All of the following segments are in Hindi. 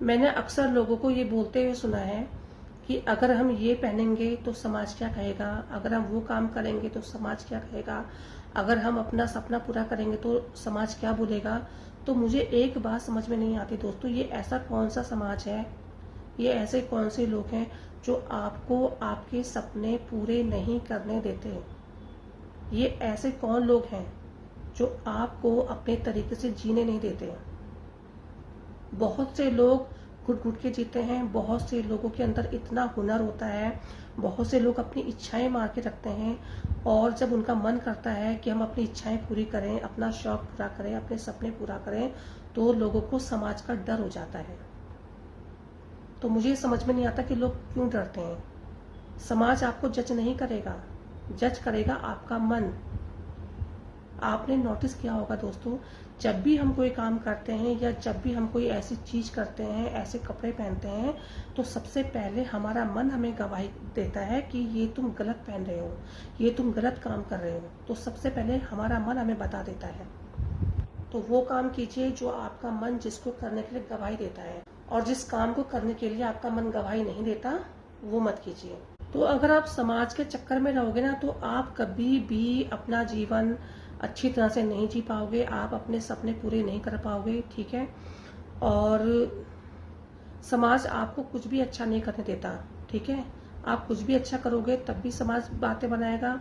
मैंने अक्सर लोगों को ये बोलते हुए सुना है कि अगर हम ये पहनेंगे तो समाज क्या कहेगा, अगर हम वो काम करेंगे तो समाज क्या कहेगा, अगर हम अपना सपना पूरा करेंगे तो समाज क्या बोलेगा। तो मुझे एक बात समझ में नहीं आती दोस्तों, ये ऐसा कौन सा समाज है, ये ऐसे कौन से लोग हैं जो आपको आपके सपने पूरे नहीं करने देते। ये ऐसे कौन लोग हैं जो आपको अपने तरीके से जीने नहीं देते। बहुत से लोग घुट घुट के जीते हैं, बहुत से लोगों के अंदर इतना हुनर होता है, बहुत से लोग अपनी इच्छाएं मार के रखते हैं, और जब उनका मन करता है कि हम अपनी इच्छाएं पूरी करें, अपना शौक पूरा करें, अपने सपने पूरा करें, तो लोगों को समाज का डर हो जाता है। तो मुझे समझ में नहीं आता कि लोग क्यों डरते हैं। समाज आपको जज नहीं करेगा, जज करेगा आपका मन। आपने नोटिस किया होगा दोस्तों, जब भी हम कोई काम करते हैं या जब भी हम कोई ऐसी चीज करते हैं, ऐसे कपड़े पहनते हैं, तो सबसे पहले हमारा मन हमें गवाही देता है कि ये तुम गलत पहन रहे हो, ये तुम गलत काम कर रहे हो। तो सबसे पहले हमारा मन हमें बता देता है। तो वो काम कीजिए जो आपका मन जिसको करने के लिए गवाही देता है, और जिस काम को करने के लिए आपका मन गवाही नहीं देता वो मत कीजिए। तो अगर आप समाज के चक्कर में रहोगे ना, तो आप कभी भी अपना जीवन अच्छी तरह से नहीं जी पाओगे, आप अपने सपने पूरे नहीं कर पाओगे, ठीक है। और समाज आपको कुछ भी अच्छा नहीं करने देता, ठीक है। आप कुछ भी अच्छा करोगे तब भी समाज बातें बनाएगा,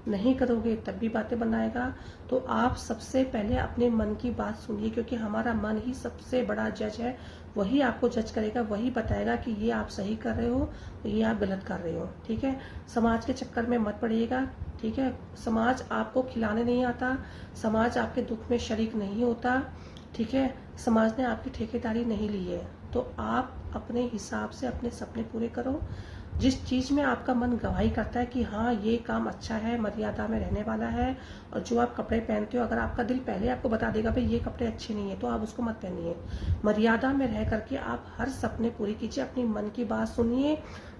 नहीं करोगे तब भी बातें बनाएगा। तो आप सबसे पहले अपने मन की बात सुनिए, क्योंकि हमारा मन ही सबसे बड़ा जज है। वही आपको जज करेगा, वही बताएगा कि ये आप सही कर रहे हो, ये आप गलत कर रहे हो, ठीक है। समाज के चक्कर में मत पड़िएगा, ठीक है। समाज आपको खिलाने नहीं आता, समाज आपके दुख में शरीक नहीं होता, ठीक है। समाज ने आपकी ठेकेदारी नहीं ली है। तो आप अपने हिसाब से अपने सपने पूरे करो। जिस चीज में आपका मन गवाही करता है कि हाँ ये काम अच्छा है, मर्यादा में रहने वाला है, और जो आप कपड़े पहनते हो, अगर आपका दिल पहले आपको बता देगा भाई ये कपड़े अच्छे नहीं है, तो आप उसको मत पहनिए। मर्यादा में रह करके आप हर सपने पूरे कीजिए, अपनी मन की बात सुनिए।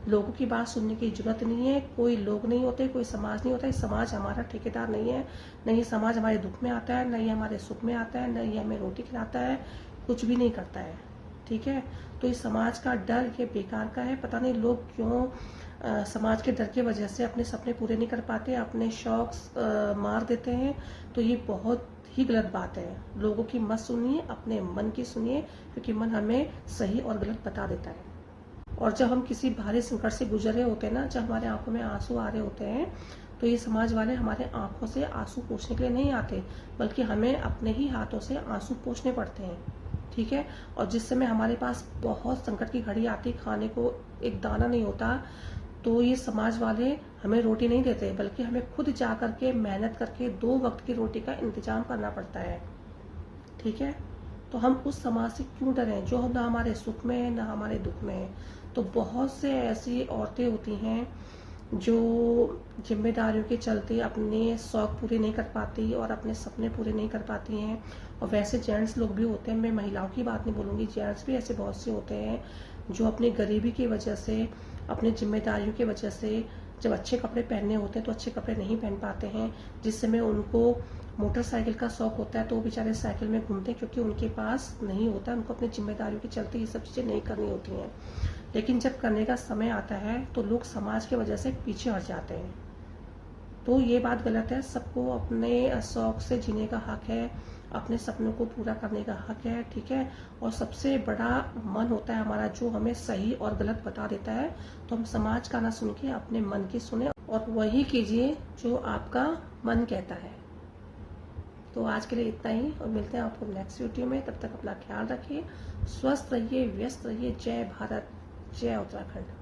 लोगों की बात सुनने की जरूरत नहीं है। कोई लोग नहीं होते, कोई समाज नहीं होता। ये समाज हमारा ठेकेदार नहीं है, नहीं समाज हमारे दुख में आता है, नहीं हमारे सुख में आता है, नहीं हमें रोटी खिलाता है, कुछ भी नहीं करता है, ठीक है। तो इस समाज का डर ये बेकार का है। पता नहीं लोग क्यों समाज के डर की वजह से अपने सपने पूरे नहीं कर पाते, अपने शौक मार देते हैं। तो ये बहुत ही गलत बात है। लोगों की मत सुनिए, अपने मन की सुनिए, क्योंकि मन हमें सही और गलत बता देता है। और जब हम किसी भारी संकट से गुजर रहे होते हैं ना, जब हमारे आंखों में आंसू आ रहे होते हैं, तो ये समाज वाले हमारे आंखों से आंसू पोंछने के लिए नहीं आते, बल्कि हमें अपने ही हाथों से आंसू पोंछने पड़ते हैं, ठीक है। और जिस समय हमारे पास बहुत संकट की घड़ी आती, खाने को एक दाना नहीं होता, तो ये समाज वाले हमें रोटी नहीं देते, बल्कि हमें खुद जा करके मेहनत करके 2 वक्त की रोटी का इंतजाम करना पड़ता है, ठीक है। तो हम उस समाज से क्यों डरें जो ना हमारे सुख में है ना हमारे दुख में है। तो बहुत से ऐसी औरतें होती हैं जो जिम्मेदारियों के चलते अपने शौक पूरे नहीं कर पाती और अपने सपने पूरे नहीं कर पाती हैं। और वैसे जेंट्स लोग भी होते हैं, मैं महिलाओं की बात नहीं बोलूँगी, जेंट्स भी ऐसे बहुत से होते हैं जो अपनी गरीबी की वजह से, अपनी जिम्मेदारियों की वजह से, जब अच्छे कपड़े पहनने होते हैं तो अच्छे कपड़े नहीं पहन पाते हैं। जिस समय उनको मोटरसाइकिल का शौक होता है तो वो बेचारे साइकिल में घूमते हैं, क्योंकि उनके पास नहीं होता, उनको अपनी जिम्मेदारियों के चलते ये सब चीज़ें नहीं करनी होती हैं। लेकिन जब करने का समय आता है तो लोग समाज की वजह से पीछे हट जाते हैं। तो ये बात गलत है। सबको अपने शौक से जीने का हक है, अपने सपनों को पूरा करने का हक है, ठीक है। और सबसे बड़ा मन होता है हमारा, जो हमें सही और गलत बता देता है। तो हम समाज का ना सुन के अपने मन की सुने और वही कीजिए जो आपका मन कहता है। तो आज के लिए इतना ही, और मिलते हैं आपको नेक्स्ट वीडियो में। तब तक अपना ख्याल रखिए, स्वस्थ रहिए, व्यस्त रहिए। जय भारत, जय उत्तराखंड।